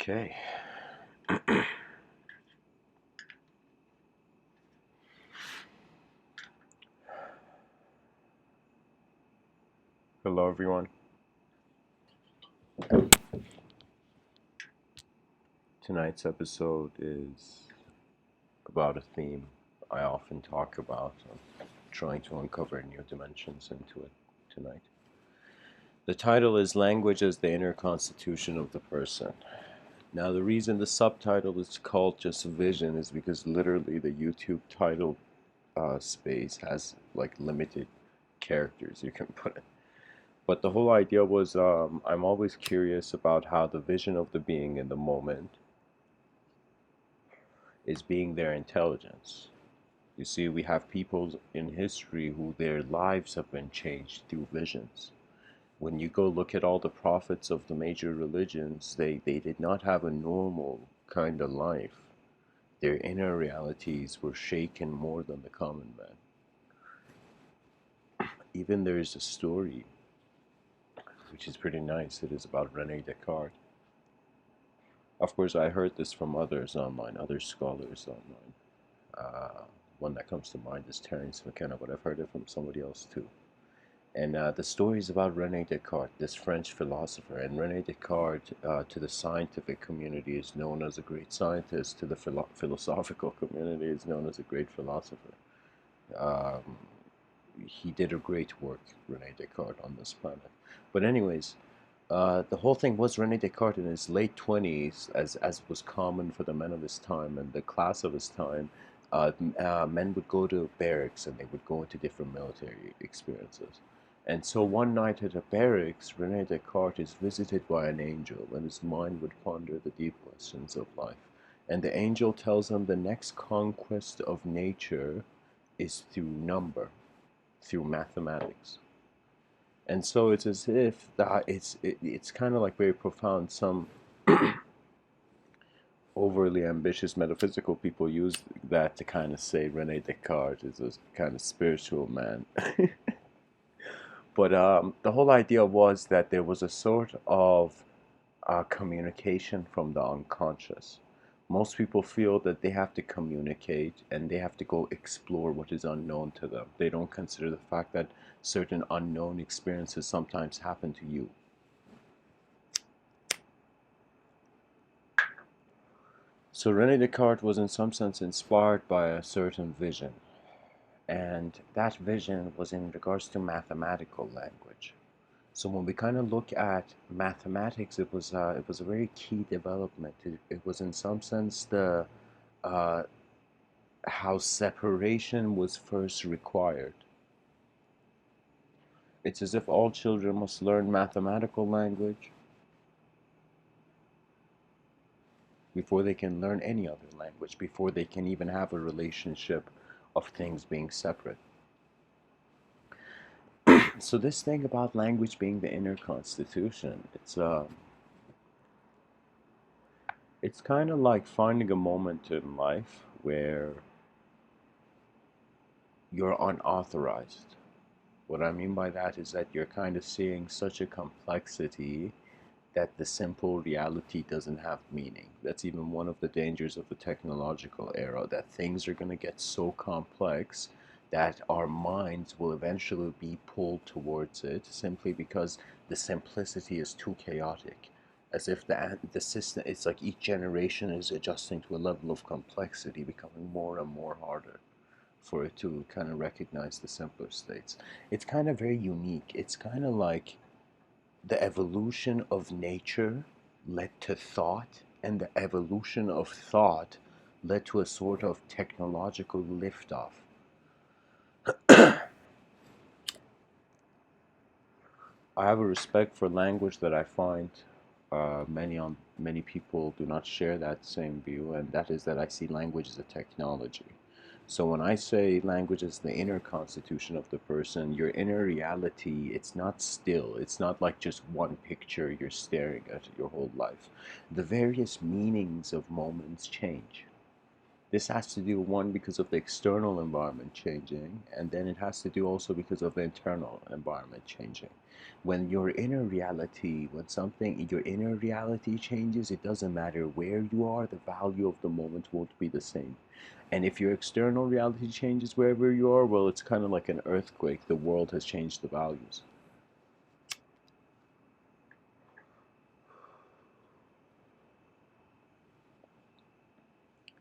Okay. Hello, everyone. Tonight's episode is about a theme I often talk about. I'm trying to uncover new dimensions into it tonight. The title is Language as the Inner Constitution of the Person. Now, the reason the subtitle is called just Vision is because literally the YouTube title space has like limited characters you can put in. But the whole idea was I'm always curious about how the vision of the being in the moment is being their intelligence. You see, we have people in history who their lives have been changed through visions. When you go look at all the prophets of the major religions, they did not have a normal kind of life. Their inner realities were shaken more than the common man. Even there is a story, which is pretty nice. It is about René Descartes. Of course, I heard this from others online, other scholars online. One that comes to mind is Terence McKenna, but I've heard it from somebody else too. And the story is about René Descartes, this French philosopher. And René Descartes, to the scientific community, is known as a great scientist. To the philosophical community, is known as a great philosopher. Um, he did a great work, René Descartes, on this planet. But anyways, the whole thing was René Descartes in his late 20s, as was common for the men of his time and the class of his time. Men would go to barracks and they would go into different military experiences. And so one night at a barracks, René Descartes is visited by an angel, and his mind would ponder the deep questions of life. And the angel tells him the next conquest of nature is through number, through mathematics. And so it's as if that it's kind of like very profound. Some overly ambitious metaphysical people use that to kind of say Rene Descartes is a kind of spiritual man. But the whole idea was that there was a sort of communication from the unconscious. Most people feel that they have to communicate and they have to go explore what is unknown to them. They don't consider the fact that certain unknown experiences sometimes happen to you. So René Descartes was in some sense inspired by a certain vision, and that vision was in regards to mathematical language. So when we kind of look at mathematics, it was a very key development. It was in some sense the uh, how separation was first required. It's as if all children must learn mathematical language before they can learn any other language, before they can even have a relationship of things being separate. So this thing about language being the inner constitution, it's kind of like finding a moment in life where you're unauthorized. What I mean by that is that you're kind of seeing such a complexity that the simple reality doesn't have meaning. That's even one of the dangers of the technological era, that things are going to get so complex that our minds will eventually be pulled towards it simply because the simplicity is too chaotic. As if the system, it's like each generation is adjusting to a level of complexity, becoming more and more harder for it to kind of recognize the simpler states. It's kind of very unique. It's kind of like the evolution of nature led to thought, and the evolution of thought led to a sort of technological liftoff. I have a respect for language that I find many people do not share that same view, and that is that I see language as a technology. So when I say language is the inner constitution of the person, your inner reality, it's not still. It's not like just one picture you're staring at your whole life. The various meanings of moments change. This has to do, one, because of the external environment changing, and then it has to do also because of the internal environment changing. When your inner reality changes, it doesn't matter where you are, the value of the moment won't be the same. And if your external reality changes wherever you are, well, it's kind of like an earthquake. The world has changed the values.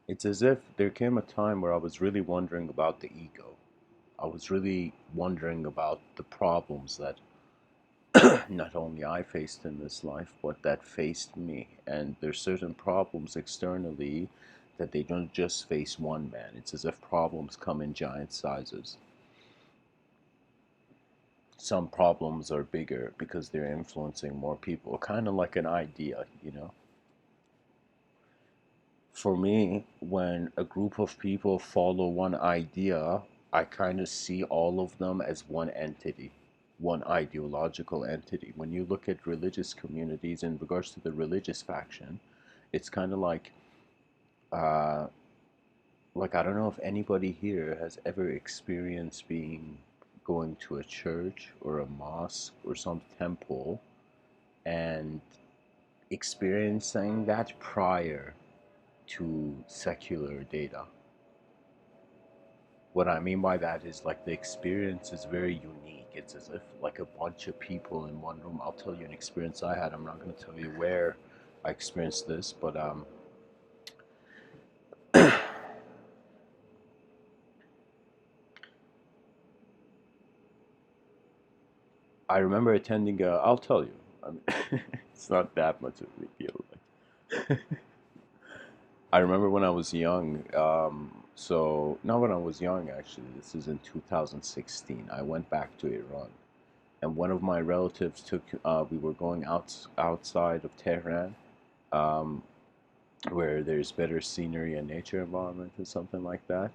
It's as if there came a time where I was really wondering about the ego. I was really wondering about the problems that not only I faced in this life, but that faced me. And there's certain problems externally that they don't just face one man. It's as if problems come in giant sizes. Some problems are bigger because they're influencing more people, kind of like an idea, you know? For me, when a group of people follow one idea, I kind of see all of them as one entity, one ideological entity. When you look at religious communities in regards to the religious faction, it's kind of uh, like I don't know if anybody here has ever experienced going to a church or a mosque or some temple and experiencing that prior to secular data. What I mean by that is like the experience is very unique. It's as if like a bunch of people in one room. I'll tell you an experience I had. I'm not going to tell you where I experienced this, but I remember attending. I'll tell you. I mean, it's not that much of a big deal. Like, I remember when I was young. So not when I was young actually. This is in 2016. I went back to Iran, and one of my relatives took. We were going outside of Tehran, um, where there's better scenery and nature environment or something like that.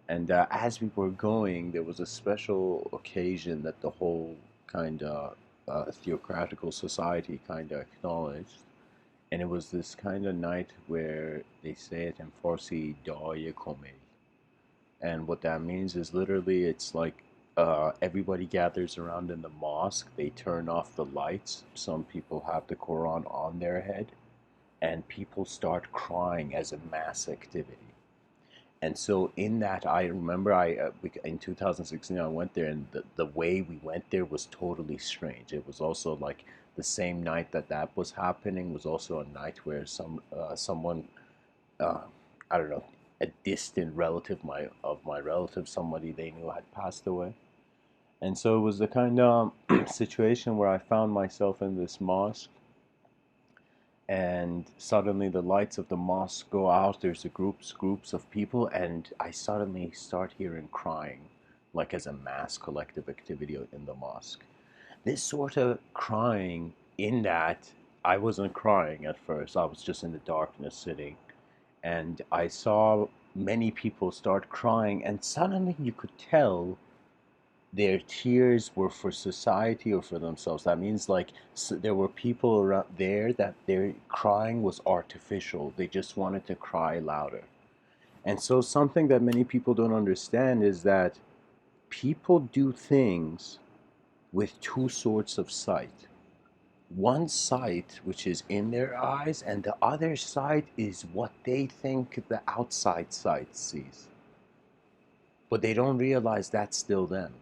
And as we were going, there was a special occasion that the whole kind of theocratical society kind of acknowledged. And it was this kind of night where they say it in Farsi, Da'ye Kome. And what that means is literally it's like everybody gathers around in the mosque. They turn off the lights. Some people have the Quran on their head, and people start crying as a mass activity. And so in that, I remember in 2016 I went there, and the way we went there was totally strange. It was also like the same night that that was happening was also a night where someone uh, I don't know, a distant relative of my relative, somebody they knew had passed away. And so it was the kind of situation where I found myself in this mosque, and suddenly the lights of the mosque go out. There's a groups of people, and I suddenly start hearing crying, like as a mass collective activity in the mosque. This sort of crying, in that I wasn't crying at first, I was just in the darkness sitting, and I saw many people start crying, and suddenly you could tell their tears were for society or for themselves. That means like there were people around there that their crying was artificial. They just wanted to cry louder. And so something that many people don't understand is that people do things with two sorts of sight. One sight which is in their eyes, and the other sight is what they think the outside sight sees. But they don't realize that's still them.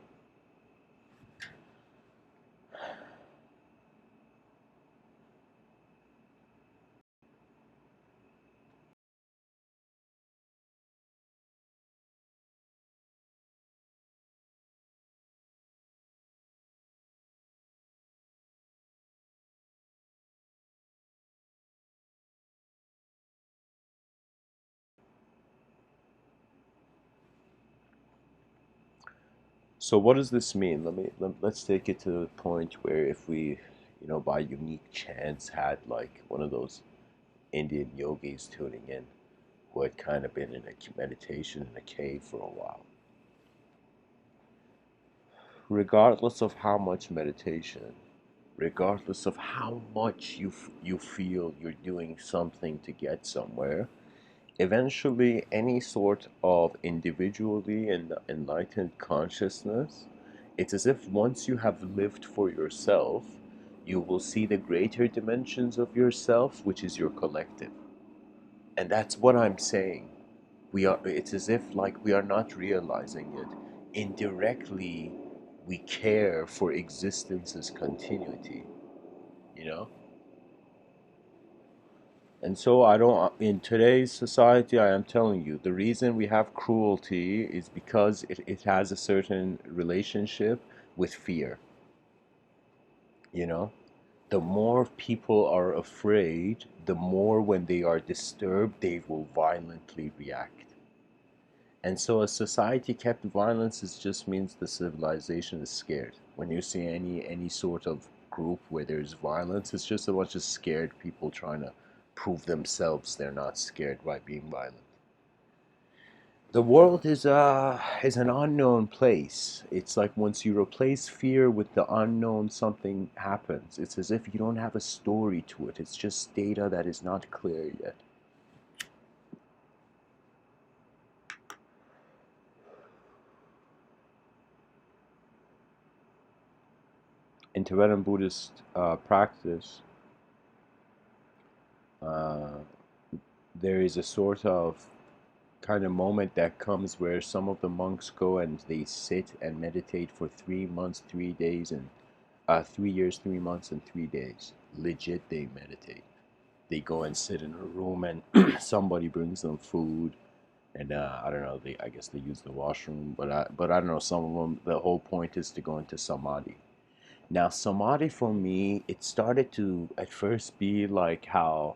So what does this mean? Let's take it to the point where if we, by unique chance had like one of those Indian yogis tuning in who had kind of been in a meditation in a cave for a while. Regardless of how much meditation, regardless of how much you feel you're doing something to get somewhere, Eventually, any sort of individually and enlightened consciousness, it's as if once you have lived for yourself, you will see the greater dimensions of yourself, which is your collective. And that's what I'm saying. It's as if like we are not realizing it. Indirectly, we care for existence's continuity, you know? And so I don't, in today's society, I am telling you, the reason we have cruelty is because it has a certain relationship with fear, you know? The more people are afraid, the more when they are disturbed, they will violently react. And so a society kept violence is just means the civilization is scared. When you see any sort of group where there's violence, it's just a bunch of scared people trying to prove themselves they're not scared by being violent. The world is an unknown place. It's like once you replace fear with the unknown, something happens. It's as if you don't have a story to it. It's just data that is not clear yet. In Tibetan Buddhist practice, uh, there is a sort of kind of moment that comes where some of the monks go and they sit and meditate for 3 months, 3 days, and 3 years, 3 months, and 3 days. Legit, they meditate. They go and sit in a room, and somebody brings them food, and I don't know. I guess they use the washroom, but I don't know. Some of them, the whole point is to go into samadhi. Now, samadhi for me, it started to at first be like how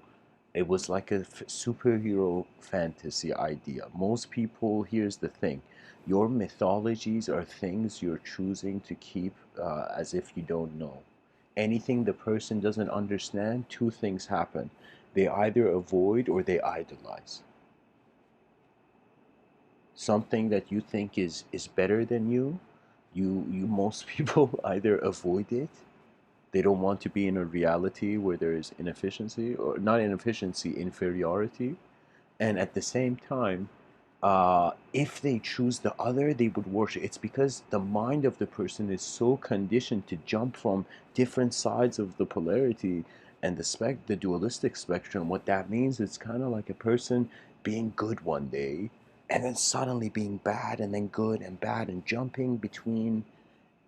it was like a superhero fantasy idea. Most people, here's the thing, your mythologies are things you're choosing to keep as if you don't know. Anything the person doesn't understand, two things happen. They either avoid or they idolize. Something that you think is better than you most people either avoid it. They don't want to be in a reality where there is inefficiency, or not inefficiency, inferiority. And at the same time, if they choose the other, they would worship. It's because the mind of the person is so conditioned to jump from different sides of the polarity and the dualistic spectrum. What that means is kind of like a person being good one day and then suddenly being bad and then good and bad and jumping between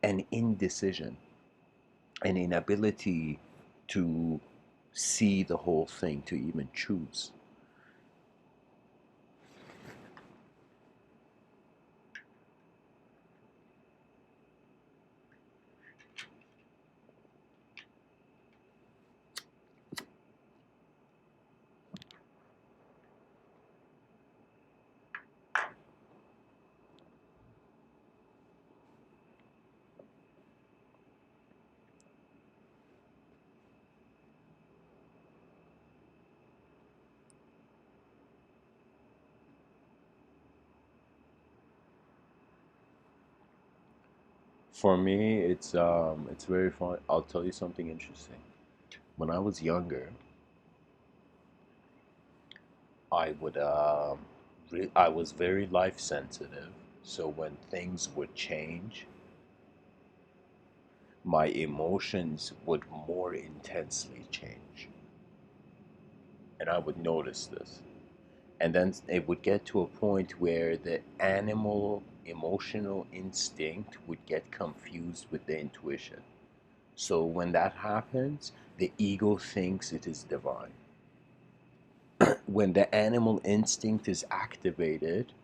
an indecision, an inability to see the whole thing, to even choose. For me, it's very fun. I'll tell you something interesting. When I was younger, I would I was very life sensitive. So when things would change, my emotions would more intensely change, and I would notice this. And then it would get to a point where the animal emotional instinct would get confused with the intuition. So when that happens, the ego thinks it is divine. When the animal instinct is activated,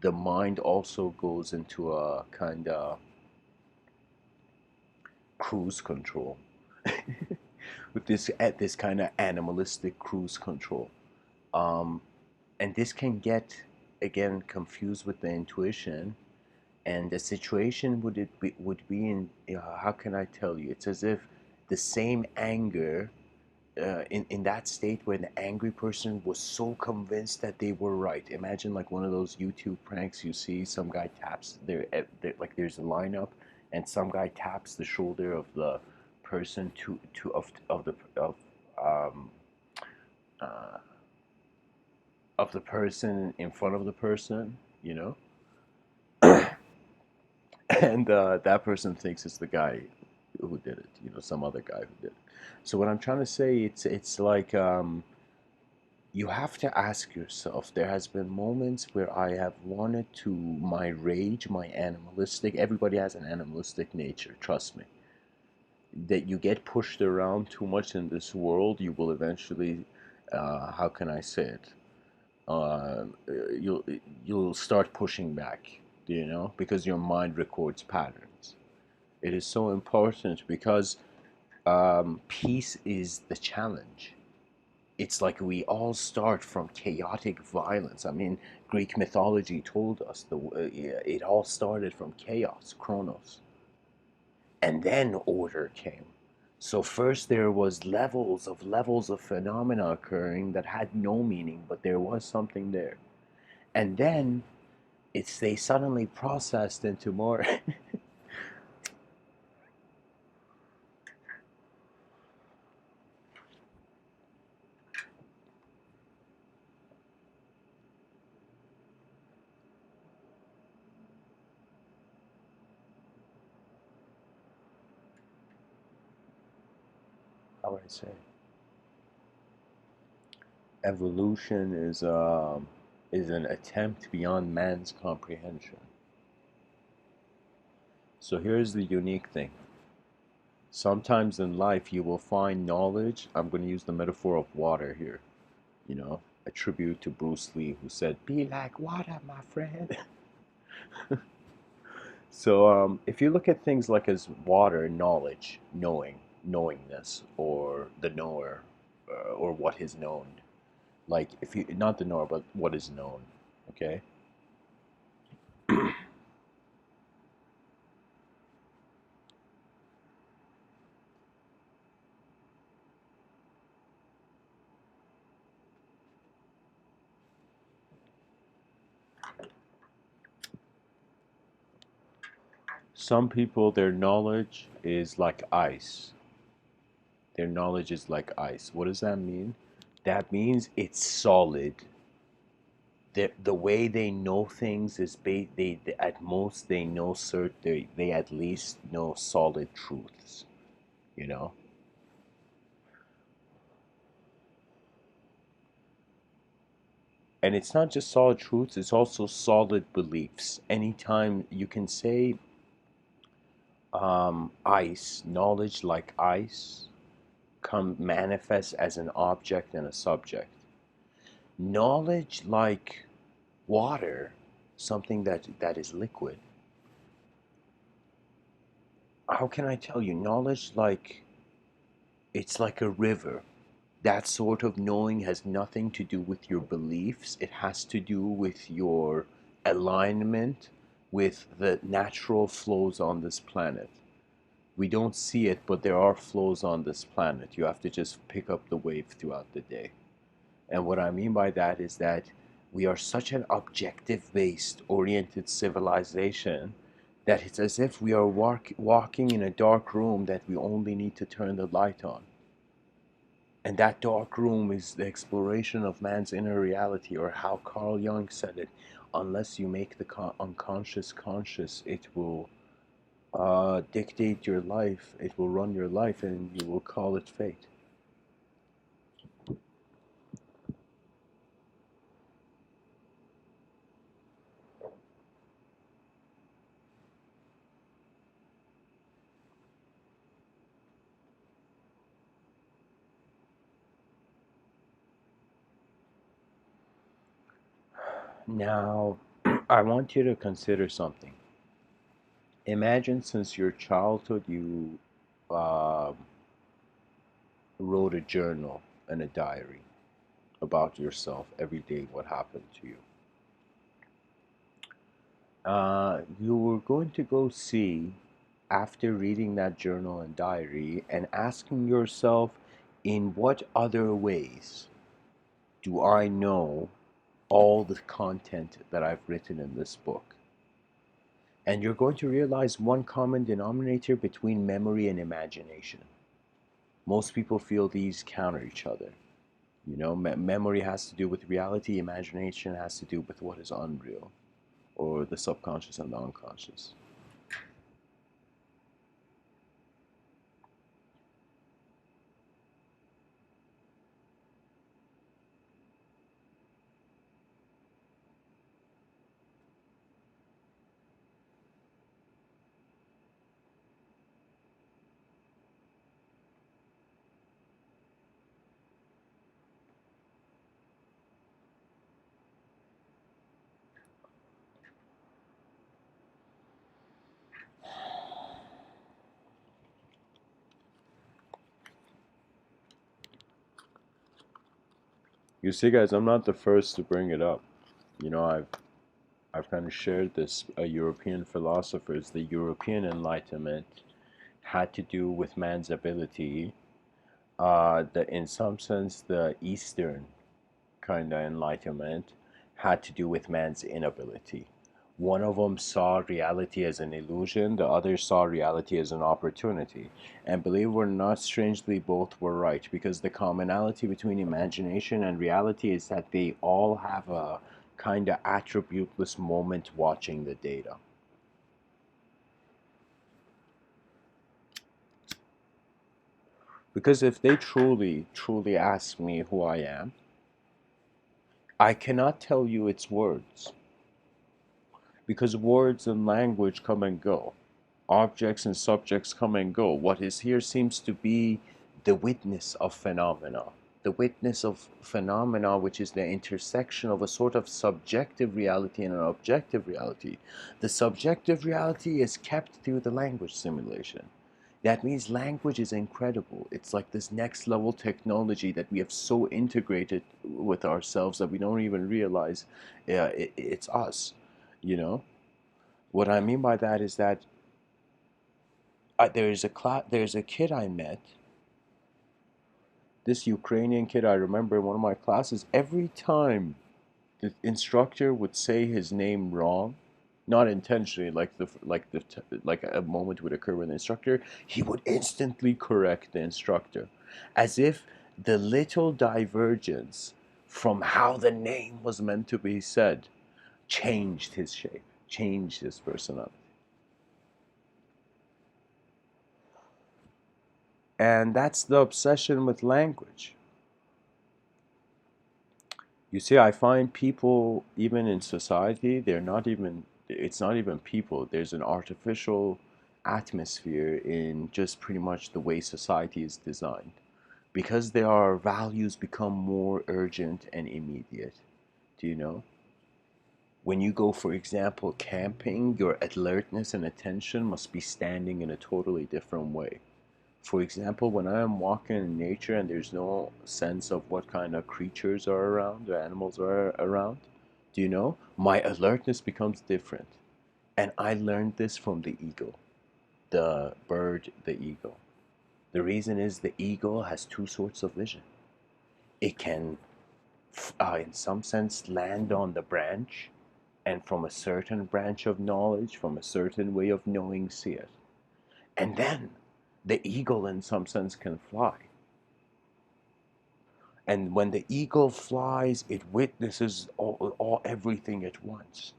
the mind also goes into a kind of cruise control with this at this kind of animalistic cruise control. Um, and this can get again confused with the intuition, and the situation would be in how can I tell you? It's as if the same anger in that state where the angry person was so convinced that they were right. Imagine like one of those YouTube pranks you see. Some guy taps like there's a lineup, and some guy taps the shoulder of the person to of the of uh, of the person in front of the person, you know, and that person thinks it's the guy who did it, you know, some other guy who did it. So what I'm trying to say, it's like you have to ask yourself. There has been moments where I have wanted to, my rage, my animalistic. Everybody has an animalistic nature. Trust me. That you get pushed around too much in this world, you will eventually, how can I say it? Uh, you'll you'll start pushing back, you know, because your mind records patterns. It is so important because peace is the challenge. It's like we all start from chaotic violence. I mean, Greek mythology told us it all started from chaos, chronos, and then order came. So first there was levels of phenomena occurring that had no meaning, but there was something there. And then they suddenly processed into more. How would I say? Evolution is an attempt beyond man's comprehension. So here's the unique thing. Sometimes in life you will find knowledge. I'm going to use the metaphor of water here, you know, a tribute to Bruce Lee, who said, "Be like water, my friend." So if you look at things like as water, knowledge, knowingness, or the knower, or what is known, like if you, not the knower, but what is known, okay? Some people, their knowledge is like ice. Their knowledge is like ice. What does that mean? That means it's solid. The way they know things is they at most they know they at least know solid truths, you know. And it's not just solid truths, it's also solid beliefs. Anytime you can say ice, knowledge like ice, come manifest as an object and a subject. Knowledge like water, something that is liquid. How can I tell you? Knowledge like it's like a river. That sort of knowing has nothing to do with your beliefs. It has to do with your alignment with the natural flows on this planet. We don't see it, but there are flows on this planet. You have to just pick up the wave throughout the day. And what I mean by that is that we are such an objective based oriented civilization that it's as if we are walking in a dark room that we only need to turn the light on. And that dark room is the exploration of man's inner reality, or how Carl Jung said it, unless you make the unconscious conscious, it will dictate your life, it will run your life, and you will call it fate. Now, I want you to consider something. Imagine since your childhood you uh, wrote a journal and a diary about yourself every day, what happened to you. You were going to go see, after reading that journal and diary, and asking yourself, in what other ways do I know all the content that I've written in this book? And you're going to realize one common denominator between memory and imagination. Most people feel these counter each other. You know, memory has to do with reality, imagination has to do with what is unreal, or the subconscious and the unconscious. You see, guys, I'm not the first to bring it up. You know, I've kind of shared this. European philosophers, the European Enlightenment had to do with man's ability. In some sense, the Eastern kind of enlightenment had to do with man's inability. One of them saw reality as an illusion, the other saw reality as an opportunity. And believe it or not, strangely, both were right, because the commonality between imagination and reality is that they all have a kind of attributeless moment watching the data. Because if they truly ask me who I am, I cannot tell you its words, because words and language come and go. Objects and subjects come and go. What is here seems to be the witness of phenomena. The witness of phenomena, which is the intersection of a sort of subjective reality and an objective reality. The subjective reality is kept through the language simulation. That means language is incredible. It's like this next level technology that we have so integrated with ourselves that we don't even realize it's us, you know? What I mean by that is that there's a kid I met, this Ukrainian kid. I remember in one of my classes, every time the instructor would say his name wrong, not intentionally, like a moment would occur with the instructor, he would instantly correct the instructor, as if the little divergence from how the name was meant to be said changed his shape, changed his personality. And that's the obsession with language. You see, I find people, even in society, it's not even people. There's an artificial atmosphere in just pretty much the way society is designed. Because our values become more urgent and immediate. Do you know? When you go, for example, camping, your alertness and attention must be standing in a totally different way. For example, when I am walking in nature and there's no sense of what kind of creatures are around or animals are around, do you know? My alertness becomes different. And I learned this from the eagle, the bird, the eagle. The reason is the eagle has two sorts of vision. It can, in some sense, land on the branch and from a certain branch of knowledge, from a certain way of knowing, see it. And then the eagle, in some sense, can fly. And when the eagle flies, it witnesses everything at once.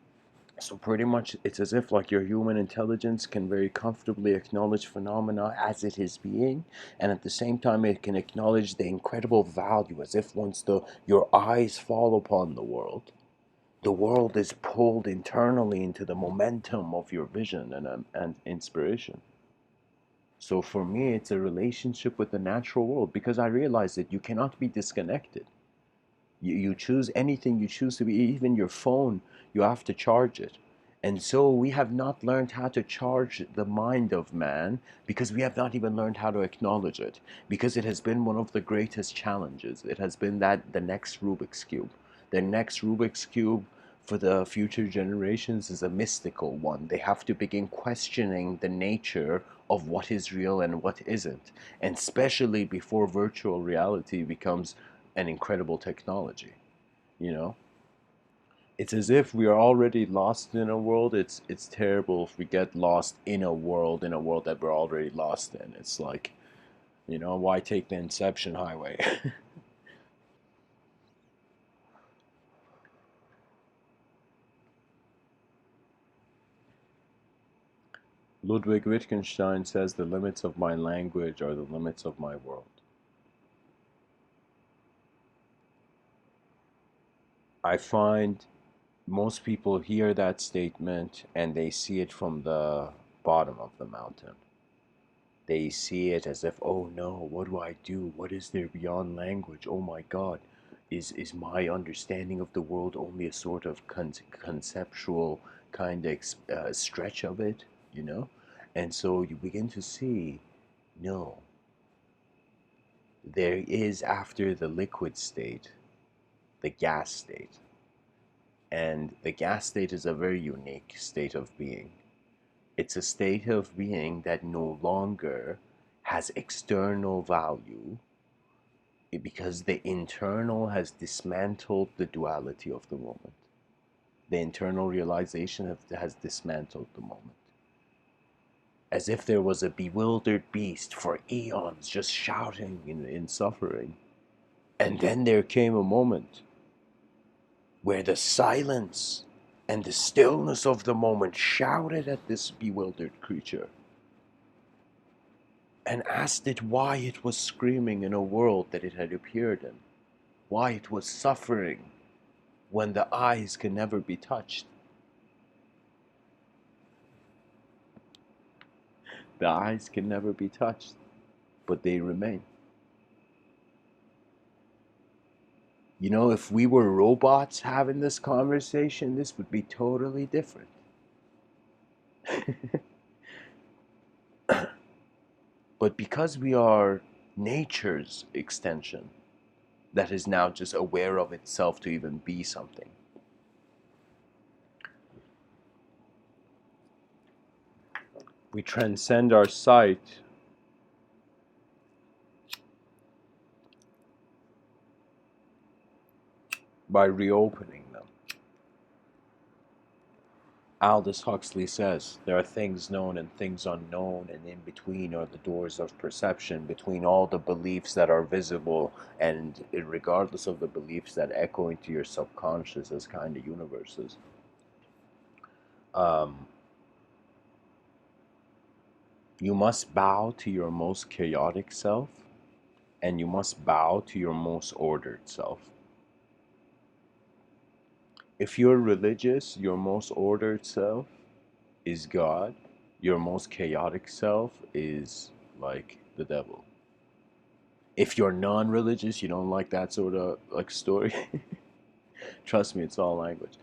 So pretty much it's as if like your human intelligence can very comfortably acknowledge phenomena as it is being, and at the same time it can acknowledge the incredible value, as if once your eyes fall upon the world is pulled internally into the momentum of your vision and inspiration. So for me, it's a relationship with the natural world, because I realize that you cannot be disconnected. You choose anything you choose to be, even your phone, you have to charge it. And so we have not learned how to charge the mind of man, because we have not even learned how to acknowledge it, because it has been one of the greatest challenges. It has been that the next Rubik's Cube. The next Rubik's Cube for the future generations is a mystical one. They have to begin questioning the nature of what is real and what isn't, and especially before virtual reality becomes an incredible technology, you know? It's as if we are already lost in a world. It's terrible if we get lost in a world that we're already lost in. It's like, why take the Inception highway? Ludwig Wittgenstein says the limits of my language are the limits of my world. I find most people hear that statement and they see it from the bottom of the mountain. They see it as if, oh no, what do I do? What is there beyond language? Oh my God, is my understanding of the world only a sort of conceptual kind of stretch of it, you know? And so you begin to see, no, there is after the liquid state, the gas state. And the gas state is a very unique state of being. It's a state of being that no longer has external value because the internal has dismantled the duality of the moment. The internal realization has dismantled the moment. As if there was a bewildered beast for eons just shouting in suffering. And then there came a moment where the silence and the stillness of the moment shouted at this bewildered creature and asked it why it was screaming in a world that it had appeared in, why it was suffering when the eyes can never be touched. The eyes can never be touched, but they remain. You know, if we were robots having this conversation, this would be totally different. But because we are nature's extension that is now just aware of itself to even be something, we transcend our sight by reopening them. Aldous Huxley says there are things known and things unknown, and in between are the doors of perception, between all the beliefs that are visible and regardless of the beliefs that echo into your subconscious as kind of universes. Um, you must bow to your most chaotic self, and you must bow to your most ordered self. If you're religious, your most ordered self is God. Your most chaotic self is like the devil. If you're non-religious, you don't like that sort of like story. Trust me, it's all language.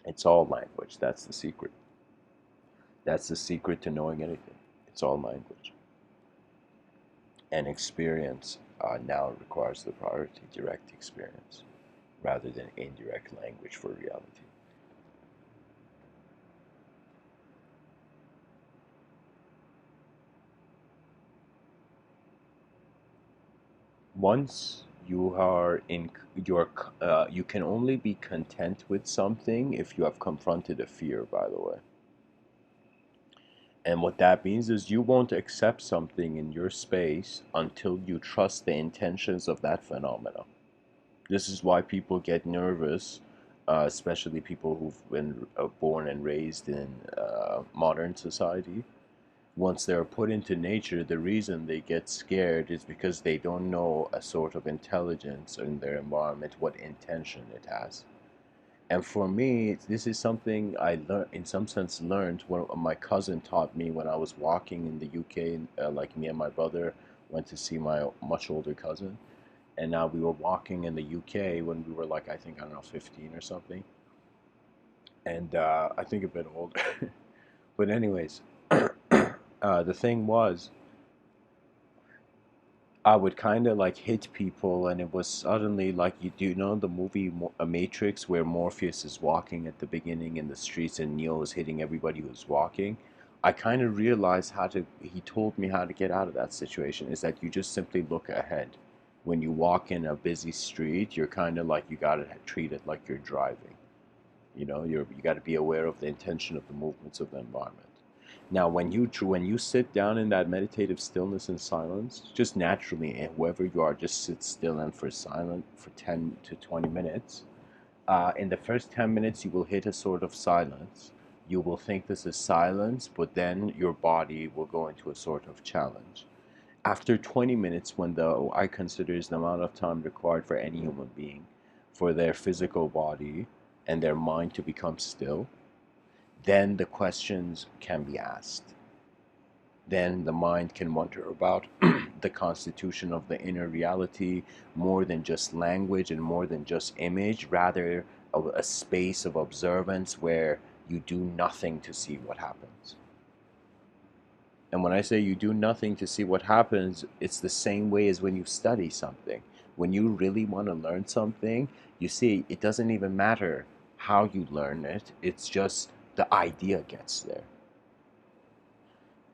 It's all language. That's the secret. That's the secret to knowing anything. It's all language. And experience now requires the priority, direct experience, rather than indirect language for reality. Once you are in your, you can only be content with something if you have confronted a fear, by the way. And what that means is you won't accept something in your space until you trust the intentions of that phenomena. This is why people get nervous, especially people who've been born and raised in modern society. Once they're put into nature, the reason they get scared is because they don't know a sort of intelligence in their environment, what intention it has. And for me, this is something I learned, in some sense, learned when my cousin taught me when I was walking in the UK. Like me and my brother went to see my much older cousin, and now we were walking in the UK when we were like, I think, I don't know, 15 or something, and I think a bit older. But anyways, the thing was, I would kind of like hit people, and it was suddenly like, you do know the movie Matrix, where Morpheus is walking at the beginning in the streets and Neo is hitting everybody who's walking. I kind of realized how to, he told me how to get out of that situation, is that you just simply look ahead. When you walk in a busy street, you're kind of like, you got to treat it like you're driving. You know, you got to be aware of the intention of the movements of the environment. Now, when you sit down in that meditative stillness and silence, just naturally, and whoever you are, just sit still and for silent for 10 to 20 minutes. In the first 10 minutes, you will hit a sort of silence. You will think this is silence, but then your body will go into a sort of challenge. After 20 minutes, when the I consider is the amount of time required for any human being for their physical body and their mind to become still, then the questions can be asked. Then the mind can wonder about the constitution of the inner reality more than just language and more than just image, rather a space of observance where you do nothing to see what happens. And when I say you do nothing to see what happens, it's the same way as when you study something. When you really want to learn something, you see, it doesn't even matter how you learn it, it's just the idea gets there.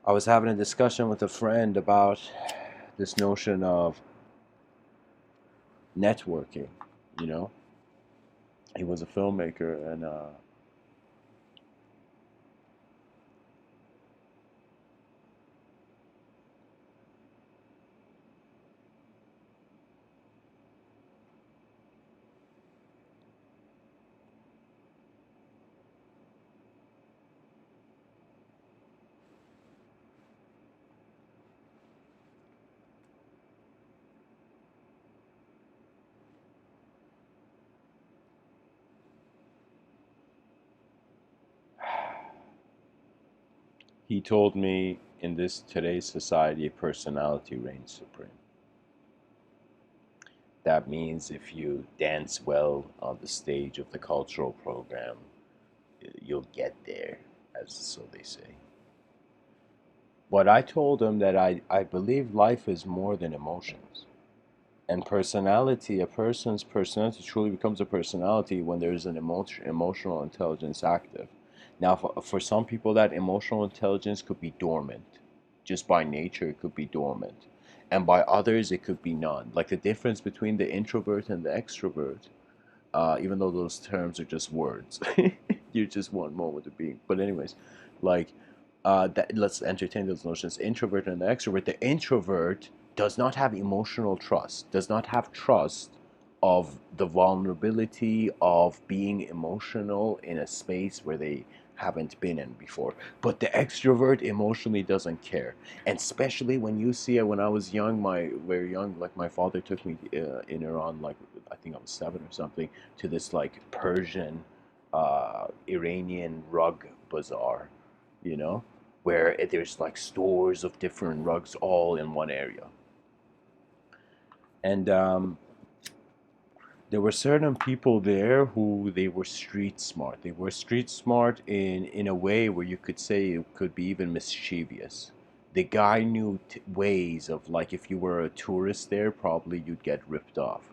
I was having a discussion with a friend about this notion of networking, you know? He was a filmmaker, and he told me in this today's society, personality reigns supreme. That means if you dance well on the stage of the cultural program, you'll get there, as so they say. But I told him that I believe life is more than emotions. And personality, a person's personality truly becomes a personality when there's an emotional intelligence active. Now, for some people, that emotional intelligence could be dormant. Just by nature, it could be dormant. And by others, it could be none. Like the difference between the introvert and the extrovert, even though those terms are just words. You're just one moment of being. But anyways, like let's entertain those notions. Introvert and the extrovert. The introvert does not have emotional trust. Does not have trust of the vulnerability of being emotional in a space where they haven't been in before. But the extrovert emotionally doesn't care, and especially when you see it. When I was young, my very young, like my father took me in Iran, like I think I was 7 or something, to this like Persian, Iranian rug bazaar, you know, where there's like stores of different rugs all in one area. And there were certain people there who they were street smart. They were street smart in a way where you could say it could be even mischievous. The guy knew ways of, like, if you were a tourist there, probably you'd get ripped off.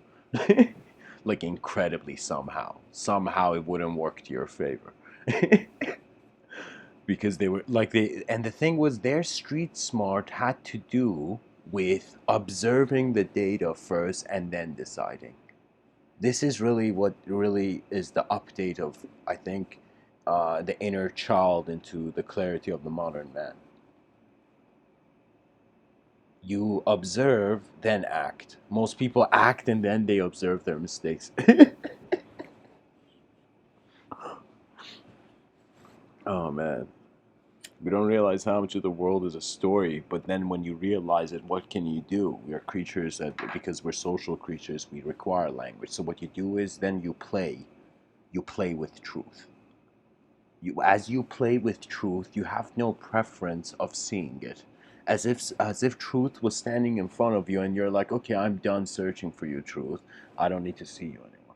Like incredibly somehow. Somehow it wouldn't work to your favor. Because they were like they and the thing was their street smart had to do with observing the data first and then deciding. This is really what really is the update of, I think, the inner child into the clarity of the modern man. You observe, then act. Most people act and then they observe their mistakes. Oh man. We don't realize how much of the world is a story, but then when you realize it, what can you do? We are creatures that, because we're social creatures, we require language. So what you do is then you play. You play with truth. As you play with truth, you have no preference of seeing it. As if truth was standing in front of you and you're like, okay, I'm done searching for you, truth. I don't need to see you anymore.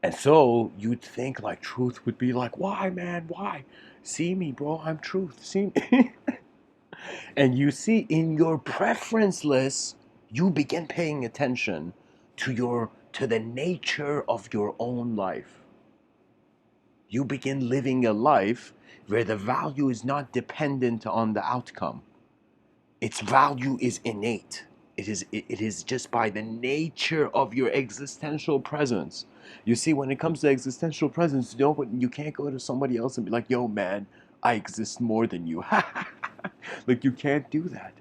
And so you'd think like truth would be like, why, man? Why? See me, bro. I'm truth. See me. And you see, in your preference list, you begin paying attention to the nature of your own life. You begin living a life where the value is not dependent on the outcome. Its value is innate. It is just by the nature of your existential presence. You see, when it comes to existential presence, you can't go to somebody else and be like, yo man, I exist more than you. Like, you can't do that.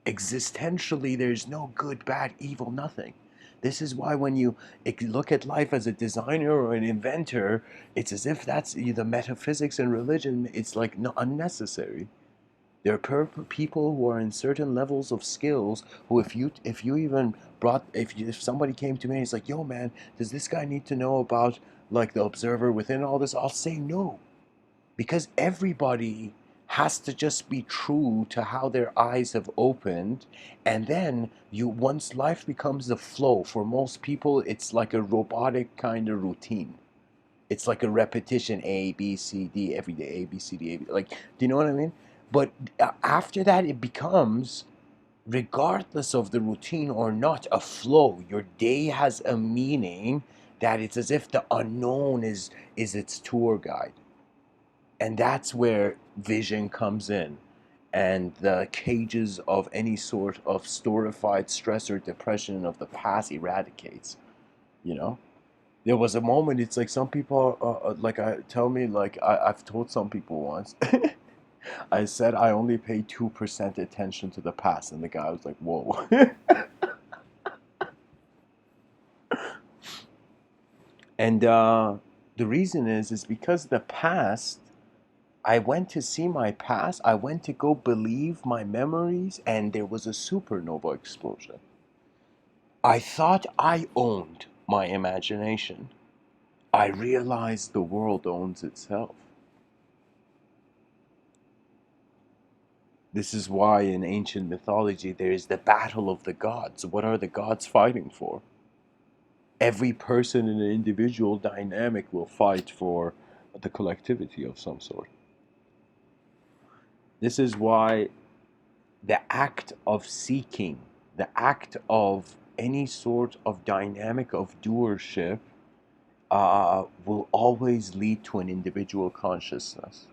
Existentially, there's no good, bad, evil, nothing. This is why when you look at life as a designer or an inventor, it's as if that's the metaphysics and religion. It's like unnecessary. There are people who are in certain levels of skills who, if you even brought, if somebody came to me and it's like, yo man, does this guy need to know about like the observer within all this? I'll say no, because everybody has to just be true to how their eyes have opened, and then you, once life becomes a flow, for most people it's like a robotic kind of routine. It's like a repetition, A B C D every day, A B C D, like, do you know what I mean? But after that it becomes, regardless of the routine or not, a flow. Your day has a meaning, that it's as if the unknown is its tour guide. And that's where vision comes in, and the cages of any sort of storified stress or depression of the past eradicates, you know. There was a moment, it's like some people like I tell me, like I've told some people once, I said I only pay 2% attention to the past, and the guy was like, whoa. And the reason is because the past, I went to see my past. I went to go believe my memories, and there was a supernova explosion. I thought I owned my imagination. I realized the world owns itself. This is why in ancient mythology there is the battle of the gods. What are the gods fighting for? Every person in an individual dynamic will fight for the collectivity of some sort. This is why the act of seeking, the act of any sort of dynamic of doership will always lead to an individual consciousness.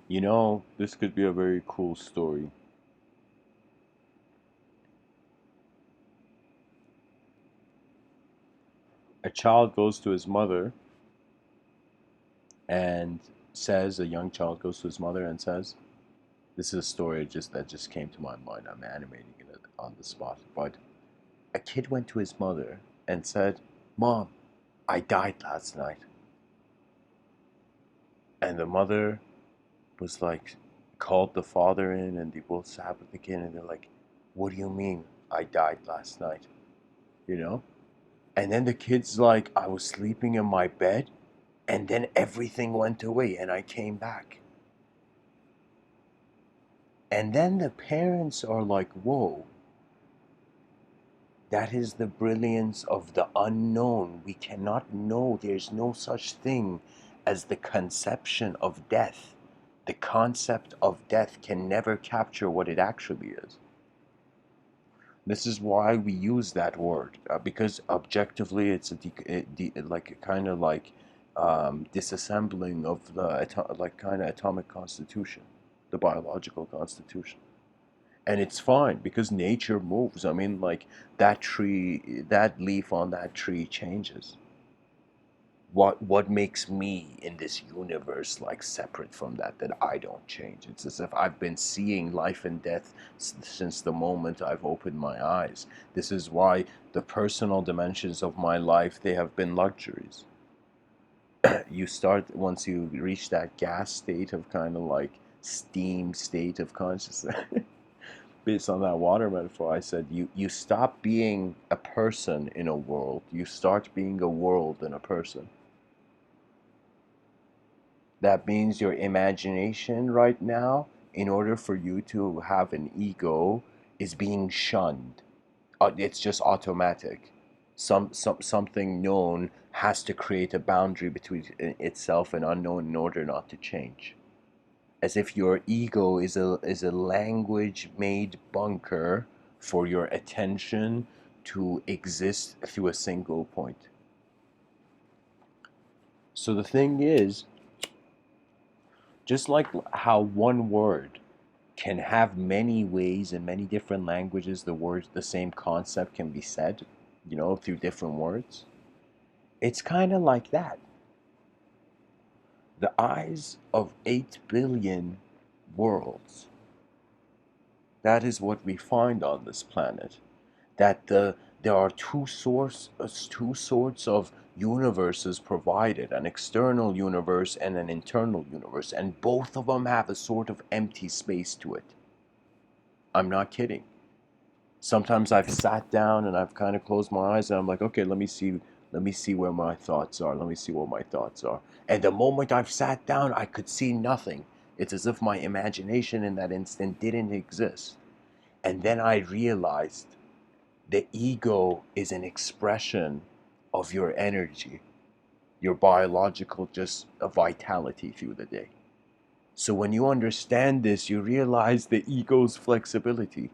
You know, this could be a very cool story. A child goes to his mother and says, a young child goes to his mother and says, this is a story that just came to my mind. I'm animating it on the spot. But a kid went to his mother and said, Mom, I died last night. And the mother was like, called the father in, and they both sat with the kid, and they're like, what do you mean I died last night? You know? And then the kid's like, I was sleeping in my bed, and then everything went away, and I came back. And then the parents are like, whoa, that is the brilliance of the unknown. We cannot know. There's no such thing as the conception of death. The concept of death can never capture what it actually is. This is why we use that word, because objectively it's like a kind of like disassembling of the like kind of atomic constitution, the biological constitution. And it's fine because nature moves. I mean, like, that tree, that leaf on that tree changes. What makes me in this universe like separate from that I don't change? It's as if I've been seeing life and death since the moment I've opened my eyes. This is why the personal dimensions of my life, they have been luxuries. You start, once you reach that gas state of kind of like steam state of consciousness. Based on that water metaphor, I said you stop being a person in a world, you start being a world in a person. That means your imagination right now, in order for you to have an ego, is being shunned. It's just automatic. Something known has to create a boundary between itself and unknown in order not to change. As if your ego is a language made bunker for your attention to exist through a single point. So the thing is, just like how one word can have many ways in many different languages, the same concept can be said, through different words. It's kind of like that. the eyes of 8 billion worlds. That is what we find on this planet. That there are two sorts of universes provided, an external universe and an internal universe, and both of them have a sort of empty space to it. I'm not kidding. Sometimes I've sat down and I've kind of closed my eyes and I'm like, okay, let me see where my thoughts are. Let me see what my thoughts are. And the moment I've sat down, I could see nothing. It's as if my imagination in that instant didn't exist. And then I realized the ego is an expression of your energy, your biological just a vitality through the day. So when you understand this, you realize the ego's flexibility.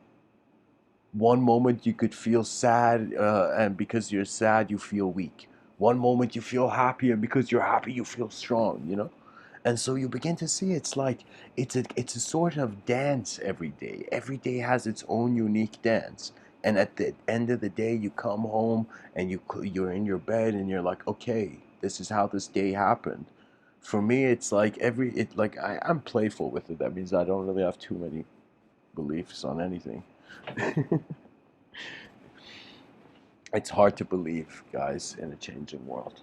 One moment you could feel sad, and because you're sad, you feel weak. One moment you feel happy, and because you're happy, you feel strong, you know? And so you begin to see it's like it's a sort of dance every day. Every day has its own unique dance. And at the end of the day, you come home and you're in your bed and you're like, okay, this is how this day happened. For me, it's like I'm playful with it. That means I don't really have too many beliefs on anything. It's hard to believe, guys, in a changing world.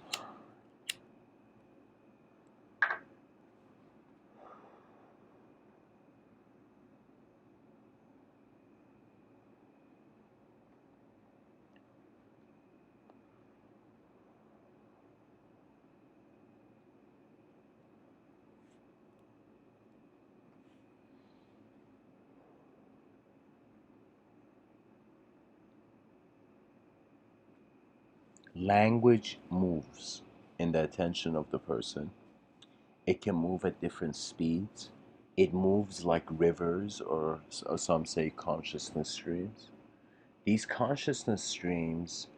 Language moves in the attention of the person. It can move at different speeds. It moves like rivers, or some say consciousness streams. These consciousness streams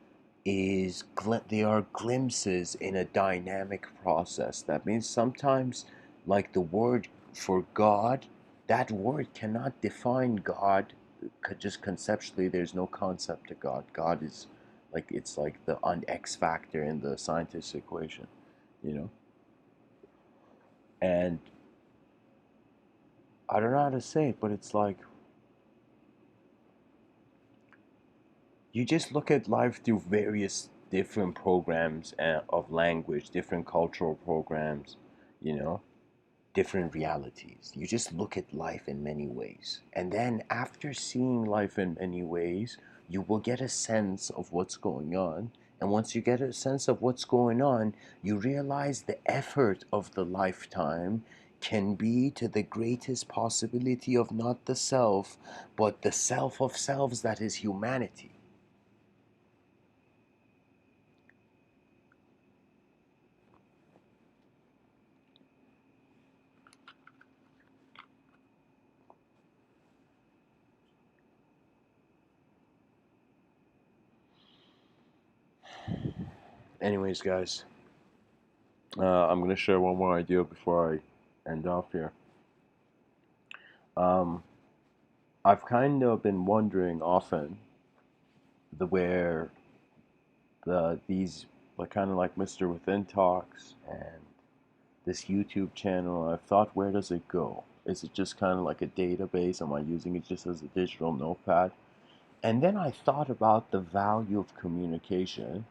they are glimpses in a dynamic process. That means sometimes, like the word for God, that word cannot define God. Just conceptually, there's no concept to God. God is like it's like the X factor in the scientist equation, you know. And I don't know how to say it, but it's like you just look at life through various different programs of language, different cultural programs, you know, different realities. You just look at life in many ways. And then after seeing life in many ways, you will get a sense of what's going on. And once you get a sense of what's going on, you realize the effort of the lifetime can be to the greatest possibility of not the self, but the self of selves that is humanity. Anyways, guys, I'm going to share one more idea before I end off here. Um, I've kind of been wondering often where these like kind of like Mr. Within talks and this YouTube channel. I've thought, where does it go? Is it just kind of like a database? Am I using it just as a digital notepad? And then I thought about the value of communication.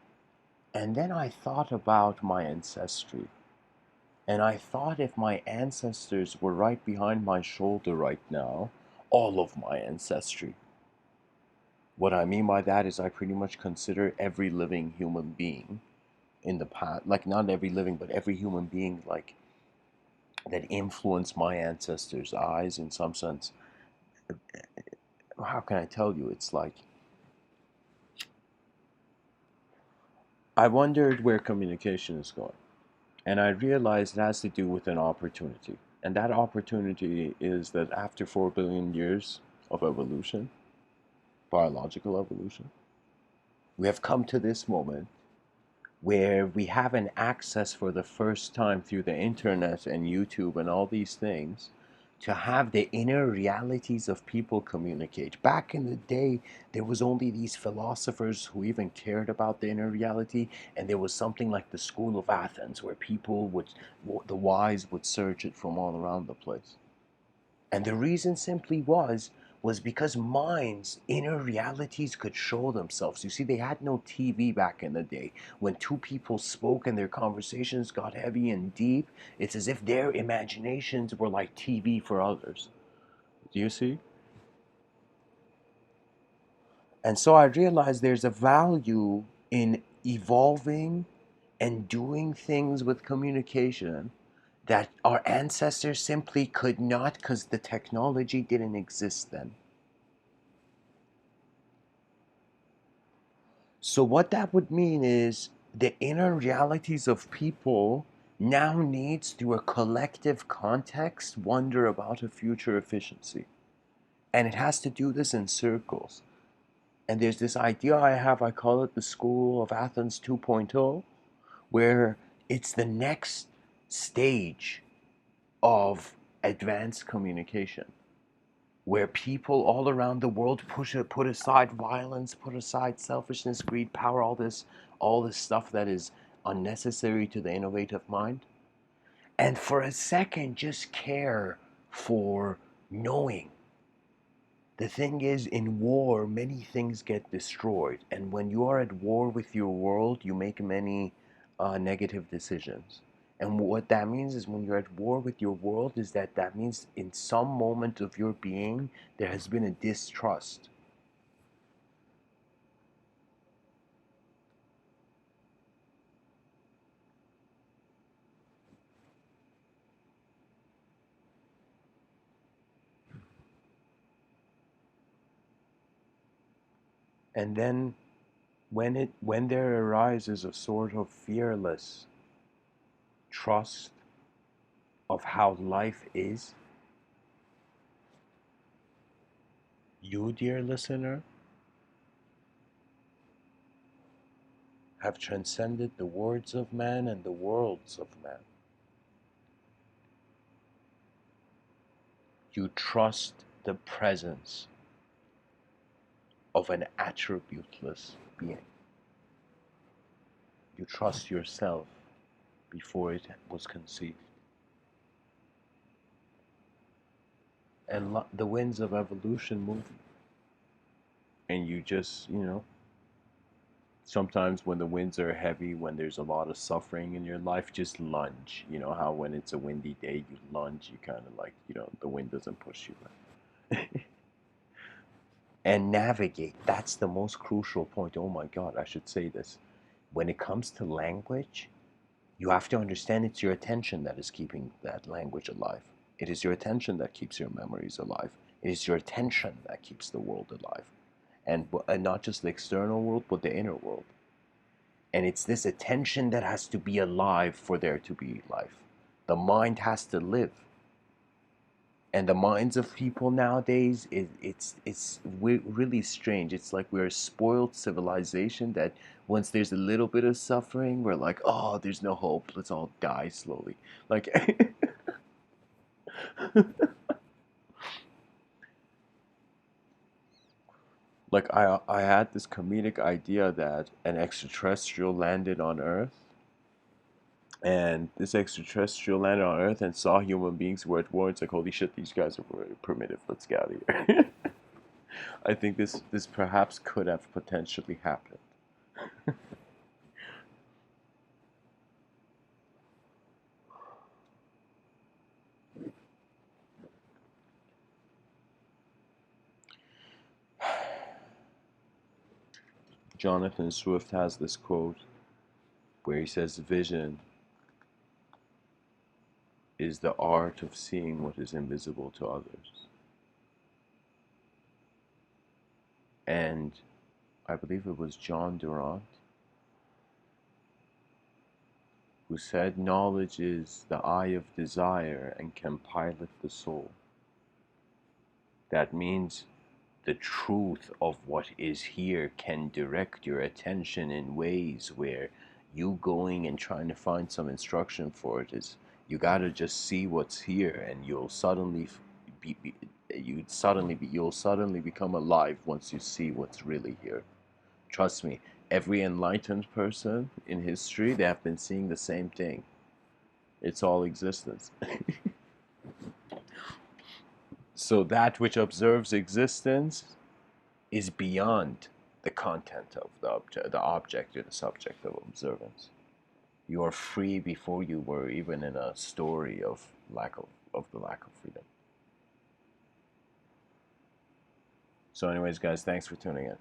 And then I thought about my ancestry. And I thought if my ancestors were right behind my shoulder right now, all of my ancestry. What I mean by that is I pretty much consider every living human being in the past, like not every living, but every human being like that influenced my ancestors' eyes in some sense. How can I tell you? It's like I wondered where communication is going. And I realized it has to do with an opportunity. And that opportunity is that after 4 billion years of evolution, biological evolution, we have come to this moment where we have an access for the first time through the internet and YouTube and all these things to have the inner realities of people communicate. Back in the day, there was only these philosophers who even cared about the inner reality, and there was something like the School of Athens where people would, the wise would search it from all around the place. And the reason simply was because minds, inner realities could show themselves. You see, they had no TV back in the day. When two people spoke and their conversations got heavy and deep, it's as if their imaginations were like TV for others. Do you see? And so I realized there's a value in evolving and doing things with communication that our ancestors simply could not because the technology didn't exist then. So what that would mean is the inner realities of people now needs through a collective context wonder about a future efficiency. And it has to do this in circles. And there's this idea I have, I call it the School of Athens 2.0, where it's the next stage of advanced communication, where people all around the world put aside violence, put aside selfishness, greed, power, all this stuff that is unnecessary to the innovative mind, and for a second just care for knowing. The thing is, in war, many things get destroyed, and when you are at war with your world, you make many negative decisions. And what that means is when you're at war with your world is that means in some moment of your being, there has been a distrust. And then when there arises a sort of fearless trust of how life is, you, dear listener, have transcended the words of man and the worlds of man. You trust the presence of an attributeless being. You trust yourself before it was conceived. And the winds of evolution move. And you just, sometimes when the winds are heavy, when there's a lot of suffering in your life, just lunge. You know how when it's a windy day, you lunge, you kind of like, the wind doesn't push you. And navigate. That's the most crucial point. Oh my God, I should say this. When it comes to language, you have to understand it's your attention that is keeping that language alive. It is your attention that keeps your memories alive. It is your attention that keeps the world alive. And not just the external world, but the inner world. And it's this attention that has to be alive for there to be life. The mind has to live. And the minds of people nowadays, it's really strange. It's like we're a spoiled civilization that once there's a little bit of suffering, we're like, oh, there's no hope. Let's all die slowly. Like, like I had this comedic idea that an extraterrestrial landed on Earth, and this extraterrestrial landed on Earth and saw human beings who were at war. It's like, holy shit, these guys are very primitive. Let's get out of here. I think this perhaps could have potentially happened. Jonathan Swift has this quote where he says, vision is the art of seeing what is invisible to others. And I believe it was John Durant who said, knowledge is the eye of desire and can pilot the soul. That means the truth of what is here can direct your attention in ways where you going and trying to find some instruction for it is, you gotta just see what's here and you'll suddenly you'll suddenly become alive once you see what's really here. Trust me, every enlightened person in history, they have been seeing the same thing. It's all existence. So that which observes existence is beyond the content of the object or the subject of observance. You are free before you were even in a story of the lack of freedom. So anyways, guys, thanks for tuning in.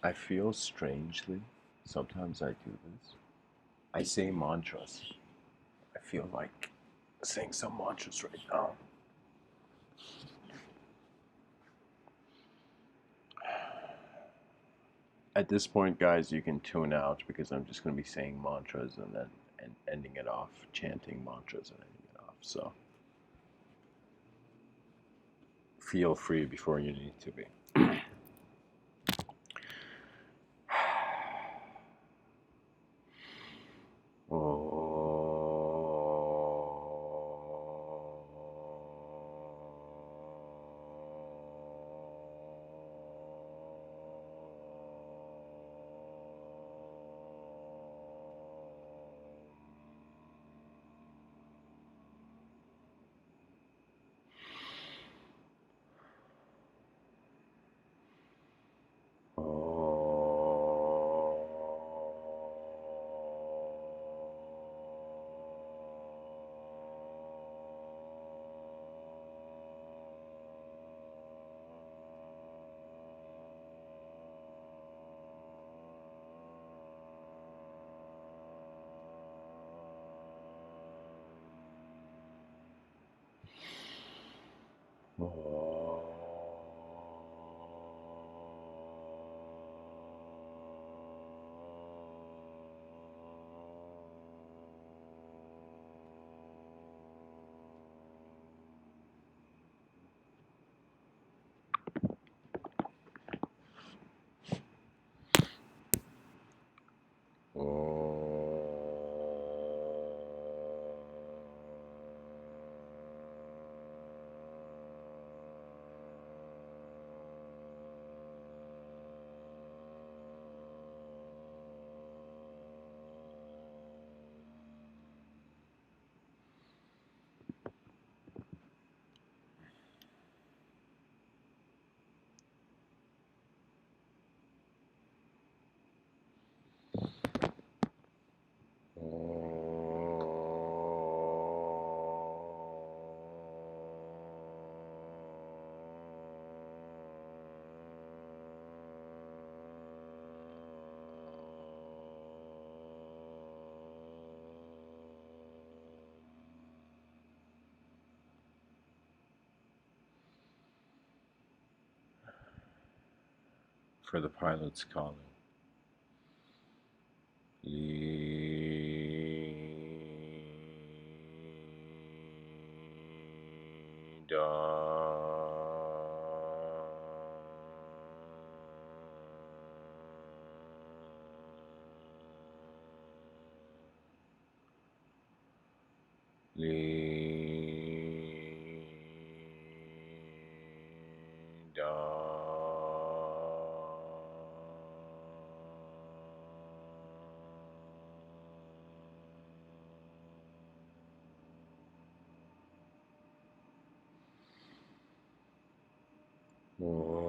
I feel strangely, sometimes I do this. I say mantras. I feel like saying some mantras right now. At this point, guys, you can tune out because I'm just going to be saying mantras and then ending it off, chanting mantras and ending it off. So feel free before you need to be. For the pilot's calling. Oh.